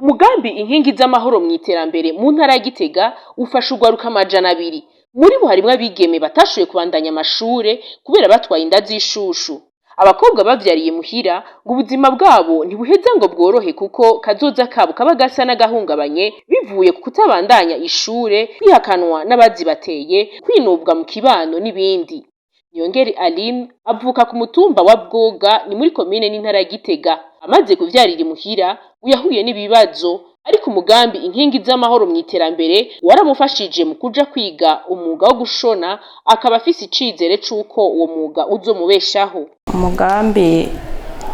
umugambi inkingi z'amahoro mw'iterambere mu ntara ya Gitega ufasha urwaruka 200. Muri bo harimwo abigeme batashoboye kubandanya amashure kubera batwaye inda z'ishushu. Abakobwa bavyariye muhira ngo ubuzima bwabo ntibuheza ngo bworohe kuko kazoza kabo kaba gasa n'agahungabanye bivuye ku kutabandanya ishure, kwihakanwa n'abazibateye, kwinubwa mu kibano n'ibindi. Niyongere Aline avuka ku mutumba wa Bwoga ni muri komine n'intara ya Gitega. Amaze kuvyarira imuhira uyahuye n'ibibazo, ariko umugambi inkingi z'amahoro mw'iterambere waramufashije mu kuja kwiga umwuga wo gushona, akaba afise icizere c'uko uwo mwuga uzomubeshaho. Umugambi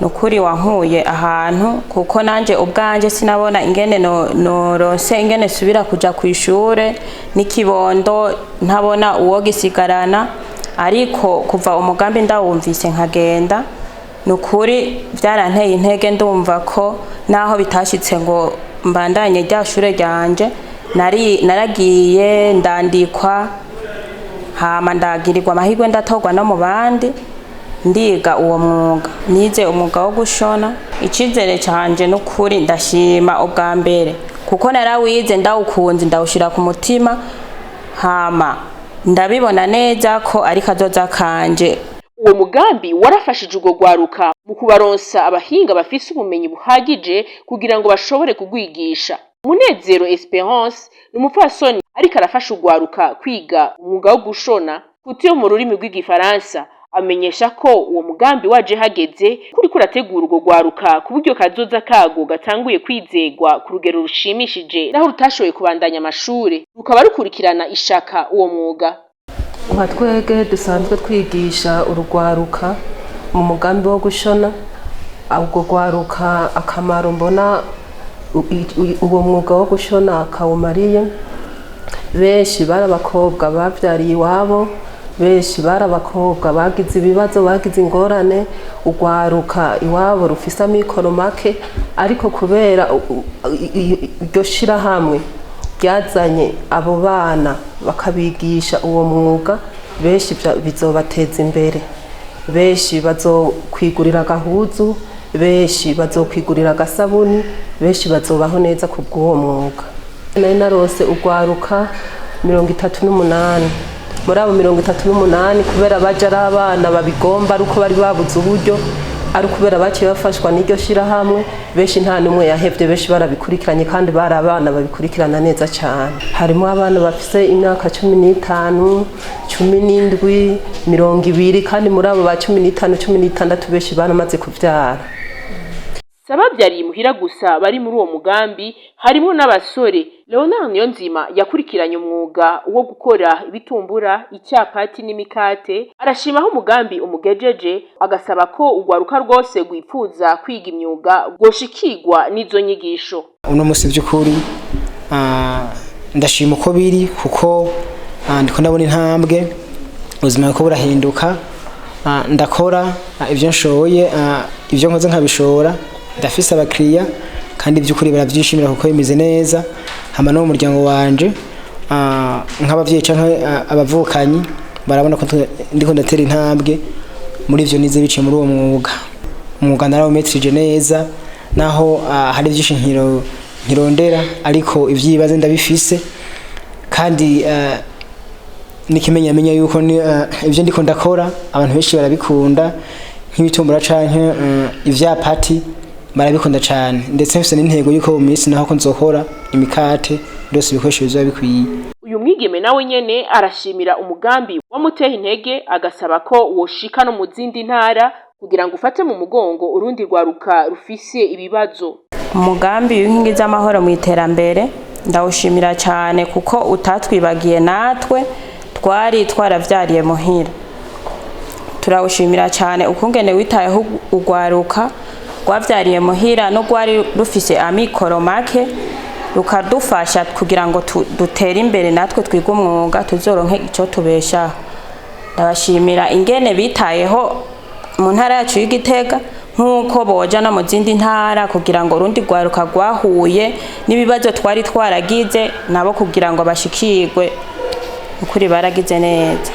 nukuri wankuye ahantu kuko nanje ubwanje sinabona ingene noronse ingene subira kuja kw'ishure n'ikibondo ntabona uwo gisigarana, ariko kuva umugambi ndawumvise nkagenda nukuri vyaranteye intege ndumva ko naho bitashitse ngo mbandanye rya shure ryanje naragiye ndandikwa hama ndagirirwa amahirwe ndatorwa no mu bandi ndiga uwo mwuga, nize umwuga wo gushona. Icizere canje nukuri ndashima ubwa mbere kuko narawize ndawukunze ndawushira ku mutima, hama ndabibona neza ko ari kazoza kanje. Uwo mugambi warafashije urwo rwaruka mu kubaronsa abahinga bafise ubumenyi buhagije kugira ngo bashobore kugwigisha. Munezero Esperance ni umupfasoni ariko arafasha urwaruka kwiga umwuga wo gushona kutiyo mu rurimi rw'igifaransa. Amenyesha ko uwo mugambi waje hageze kuri kurategura urwo rwaruka ku buryo kazoza kago gatanguye kwizegwa ku rugero rushimishije naho rutashoboye kubandanya amashure, rukaba rukurikirana ishaka uwo mwuga. Nka twege dusanzwe twigisha urwaruka mu mugambi wo gushona, ubwo rwaruka akamaro mbona uwo mwuga wo gushona kawumariye. Benshi bari abakobwa bavyariye iwabo, benshi bari abakobwa bagize ibibazo, bagize ingorane, urwaruka iwabo rufise amikoro make, ariko kubera iryo shirahamwe ryazanye abo bana bakabigisha uwo mwuga, benshi bizobateza imbere. Benshi bazokwigurira agahuzu, benshi bazokwigurira agasabuni, benshi bazobaho neza ku bw'uwo mwuga. Nari narose urwaruka 38. Muri abo 38 kubera baje ari abana babigomba ariko bari babuze uburyo, ari kubera baciye bafashwa n'iryo shirahamwe, benshi nta numwe yahevye, benshi barabikurikiranye kandi bari abana babikurikirana neza cyane. Harimo abana bafise imyaka 15, 17, 20, kandi muri abo ba 15, 16 benshi baramaze kuvyara. Sabavyariye muhira gusa bari muri uwo mugambi harimo n'abasore. Leonard Niyonzima yakurikiranye umwuga wo gukora ibitumbura, icyapati n'imikate. Arashima aho umugambi umugejeje, agasaba ko urwaruka rwose rwipfuza kwiga imyuga rwoshikirwa n'izo nyigisho. Uno musi by'ukuri ndashima uko biri kuko ndiko ndabona intambwe, ubuzima bwo burahinduka. Ndakora ibyo nshoboye, ibyo nkoze nkabishora, ndafise abakiriya kandi by'ukuri baravyishimira kuko bimeze neza. Hama no mu muryango wanje nk'abavyeyi canke abavukanyi barabona ko ndiko ndatera intambwe muri ivyo nize biciye muri uwo mwuga. Umwuga narawumetrije neza, naho hari vyinshi nkirondera, ariko ivyibaze ndabifise kandi nikimenyamenya yuko ivyo ndiko ndakora abantu benshi barabikunda, nk'ibitumbura canke ivyapati barabikunda cyane, ndetse mfise n'intego yuko mu minsi naho ko nzokora imikate byose ibikoresho bizoba bikwiye. Uyu mwigeme nawe nyene arashimira umugambi wamuteye intege, agasaba ko woshika no mu zindi ntara kugira ngo ufate mu mugongo urundi rwaruka rufise ibibazo. Umugambi w'inkingi z'amahoro mw'iterambere ndawushimira cyane kuko utatwibagiye natwe twari twaravyariye muhira. Turawushimira cyane ukungene witayeho urwaruka rwavyariye muhira no rwari rufise amikoro make, rukadufasha kugira ngo dutere imbere natwe twiga umwuga tuzoronke ico tubeshaho. Ndabashimira ingene bitayeho mu ntara yacu y'Igitega, nkuko boja no mu zindi ntara kugira ngo urundi rwaruka rwahuye n'ibibazo twari twaragize nabo kugira ngo bashikirwe. Ukuri baragize neza.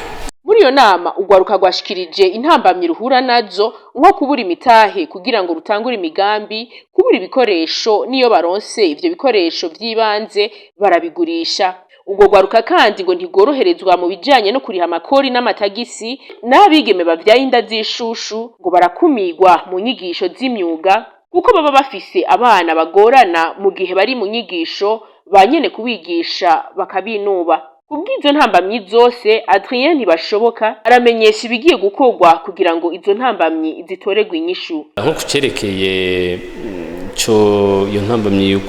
muri iyo nama urwaruka rwashikirije intambamyi ruhura nazo nko kubura imitahe kugira ngo rutangure imigambi, kubura ibikoresho n'iyo baronse ivyo bikoresho vy'ibanze barabigurisha. Urwo rwaruka kandi ngo ntigoroherezwa mu bijanye no kuriha amakori n'amatagisi, n'abigeme bavyaye inda z'ishushu ngo barakumirwa mu nyigisho z'imyuga kuko baba bafise abana bagorana mu gihe bari mu nyigisho, banyene kubigisha bakabinuba. Kubw'izo ntambamyi zose Adrien Ntibashoboka aramenyesha ibigiye gukorwa kugira ngo izo ntambamyi zitoregwe inyishu. Nko kucerekeye iyo ntambamyi yo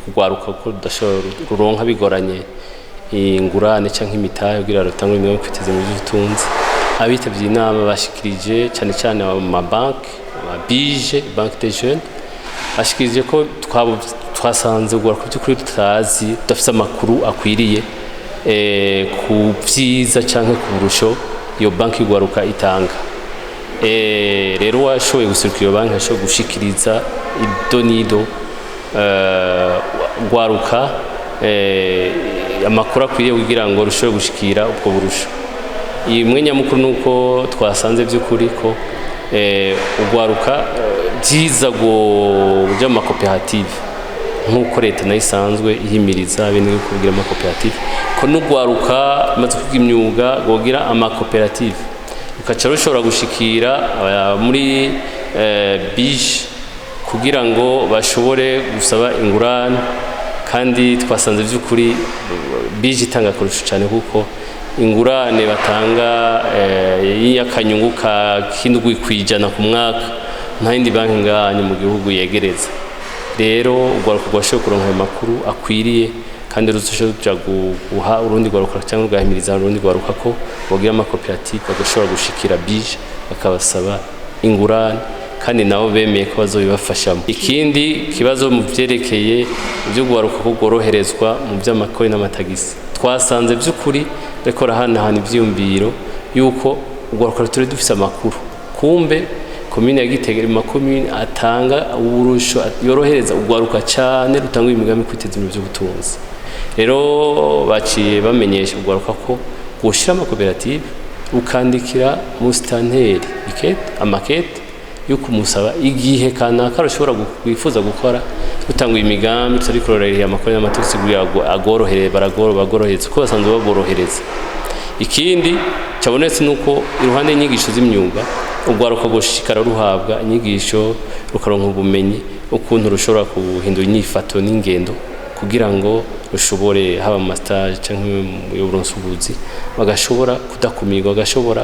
kugwaruka ko dashobora ruronka bigoranye ingurane canke imitahe kugira rutangure imigambi kwiteza mu by'ubutunzi, abitavye inama bashikirije cyane amabanki, amabije, banki des jeunes bashikirije ko twasanze urwaruka by'ukuri tutazi, tudafise amakuru akwiriye ku vyiza canke ku burusho iyo banki y'urwaruka itanga. Rero washoboye guserukira iyo banki ashoboye gushikiriza idonido rwaruka amakuru akwiriye kugira ngo rushobore gushikira ubwo burusho. Imwe nyamukuru nuko twasanze by'ukuri ko urwaruka byiza kuja mu makoperative nk'uko leta nayo isanzwe ihimiriza bene kugira amakoperative, ko n'urwaruka maze kwiga imyuga gogira amakoperative ukaca rushobora gushikira muri bije kugira ngo bashobore gusaba ingurane. Kandi twasanze by'ukuri bije itanga kurusha cyane kuko ingurane batanga y'akanyungu ka kindwi kwijana ku mwaka nta yindi banki nganye mu gihugu yegereza. Rero urwaruka rwashoboye kuronka amakuru akwiriye kandi ruzoshobora guha urundi rwaruka cyangwa rugahimiriza urundi rwaruka ko bogira amakoperative bagashobora gushikira bije bakabasaba ingurane kandi nabo bemeye ko bazobibafashamo. Ikindi kibazo mu vyerekeye ibyo gwaruka ko goroherezwa mu by'amakori n'amatagisi, twasanze by'ukuri reko rahanahana ivyumviro yuko ugwaruka turi dufise amakuru, kumbe komine ya Gitega makomine atanga uburusho yorohereza ugwaruka cyane rutanga imigambi kwiteza mu by'ubutunzi. Rero baciye bamenyesha ugwaruka ko gushira amakoperative ukandikira mu stanteri amakete yuko musaba igihe kanaka rushobora kwifuza gukora gutanga imigambi turi kurorera amakori n'amatagisi kugira agorohere bagorohereza ko basanzwe baborohereza. Ikindi cyabonetse nuko iruhande y'inyigisho z'imyuga urwaruka gushikara ruhabwa inyigisho rukaronka ubumenyi ukuntu rushobora guhindura inyifato n'ingendo kugira ngo rushobore haba mu stage cyangwa mu buronsubuzi bagashobora kudakumirwa, bagashobora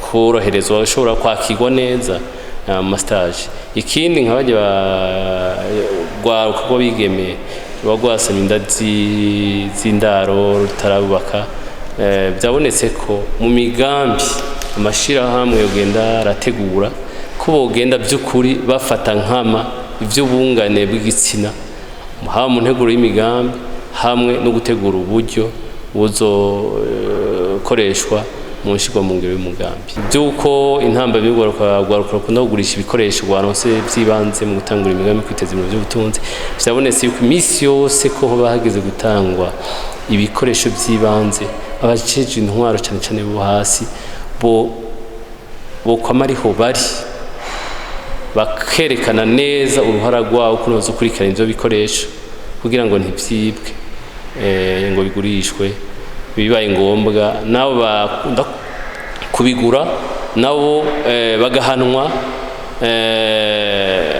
koroherezwa, bagashobora kwakirwa neza mu stage. Ikindi nk'abaje rwaruka ko bigeme bagwasanya inda z'indaro rutarabubaka, byabonetse ko mu migambi amashirahamwe yogenda arategura ko bogenda by'ukuri bafata nkama ivy'ubungane bw'igitsina haba mu nteguro y'imigambi hamwe no gutegura uburyo buzokoreshwa mu nshingwa mu ngiro y'umugambi. Byuko intamba y'urwaruka rukunda kugurisha ibikoresho rwaronse by'ibanze mu gutangura imigambi kwiteza imbere by'ubutunzi, byabonetse yuko imisi yose ko hoba hageze gutangwa ibikoresho by'ibanze abajeje intwaro cyane bo hasi bo kwamariho bari bakerekana neza uruhara rwawo kuno zokurikirana ivyo bikoresho kugira ngo ntivyibwe ngo bigurishwe, bibaye ngombwa nabo bakunda kubigura nabo bagahanwa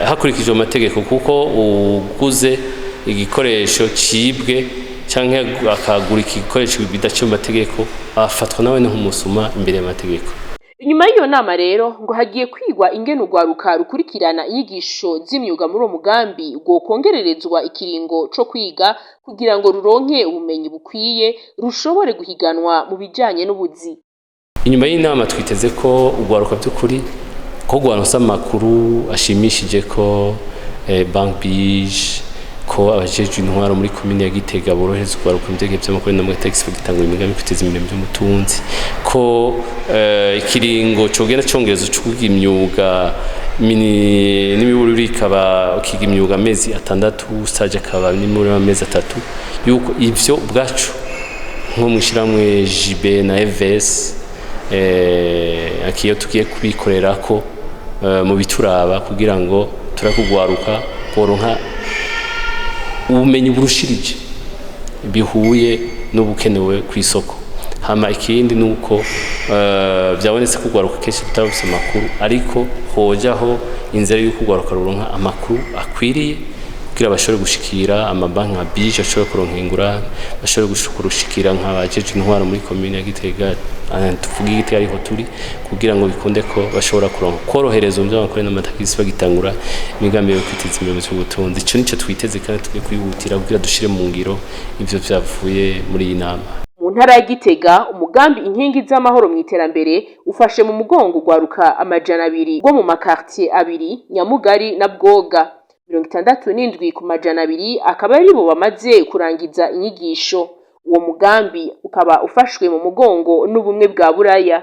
hakurikijwe amategeko, kuko uguze igikoresho cibwe canke akagura igikoresho bidaciye mu mategeko afatwa nawe nk'umusuma imbere y'amategeko. Inyuma y'iyo nama rero ngo hagiye kwigwa ingene urwaruka rukurikirana inyigisho z'imyuga muri uwo mugambi ngo kongererezwa ikiringo co kwiga kugira ngo ruronke ubumenyi bukwiye rushobore guhiganwa mu bijanye n'ubuzi. Inyuma y'inama twiteze ko urwaruka by'ukuri ko rwaronse amakuru ashimishije ko bank bije ko abajeje intwaro muri komine ya Gitega borohereza urwaruka mu byege by'amakori n'amatagisi bagitangura imigambi kwiteza imbere by'umutunzi, ko ikiringo cogenda congerezo cy'ukugira imyuga n'imiburi bikaba ukiga imyuga amezi 6 stage akaba n'imiburi amezi 3, yuko ivyo ubwacu nko mw'ishiramwe JB na FVS akiyo tugiye kubikorera ko mu bituraba kugira ngo turakugwaruka koronka ubumenyi burushirije bihuye n'ubukenewe ku isoko. Hama ikindi nuko byabonetse kugwaruka kenshi tutabufise amakuru, ariko hojaho inzira yo kugwaruka ruronka amakuru akwiriye kugira bashobore gushikira amabanki nka bije ashobora kuronka ingurane, bashobore gushikira nk'abajeje intwaro muri commune ya Gitega, tuvuga Gitega ariho turi, kugira ngo bikunde ko bashobora kuronka korohereza by'amakuru n'amatakisi bagitangura imigambi yo kwiteza imbere mu by'ubutunzi. Ico nico twiteze kandi tugiye kwihutira kugira dushire mu ngiro ivyo vyavuye muri iyi nama. Mu ntara ya Gitega, umugambi inkingi z'amahoro mw'iterambere ufashe mu mugongo rwaruka 200 rwo mu makartier abiri Nyamugari na Bwoga. 67 ku 200 akaba ari bo bamaze kurangiza inyigisho. Uwo mugambi ukaba ufashwe mu mugongo n'ubumwe bwa Buraya.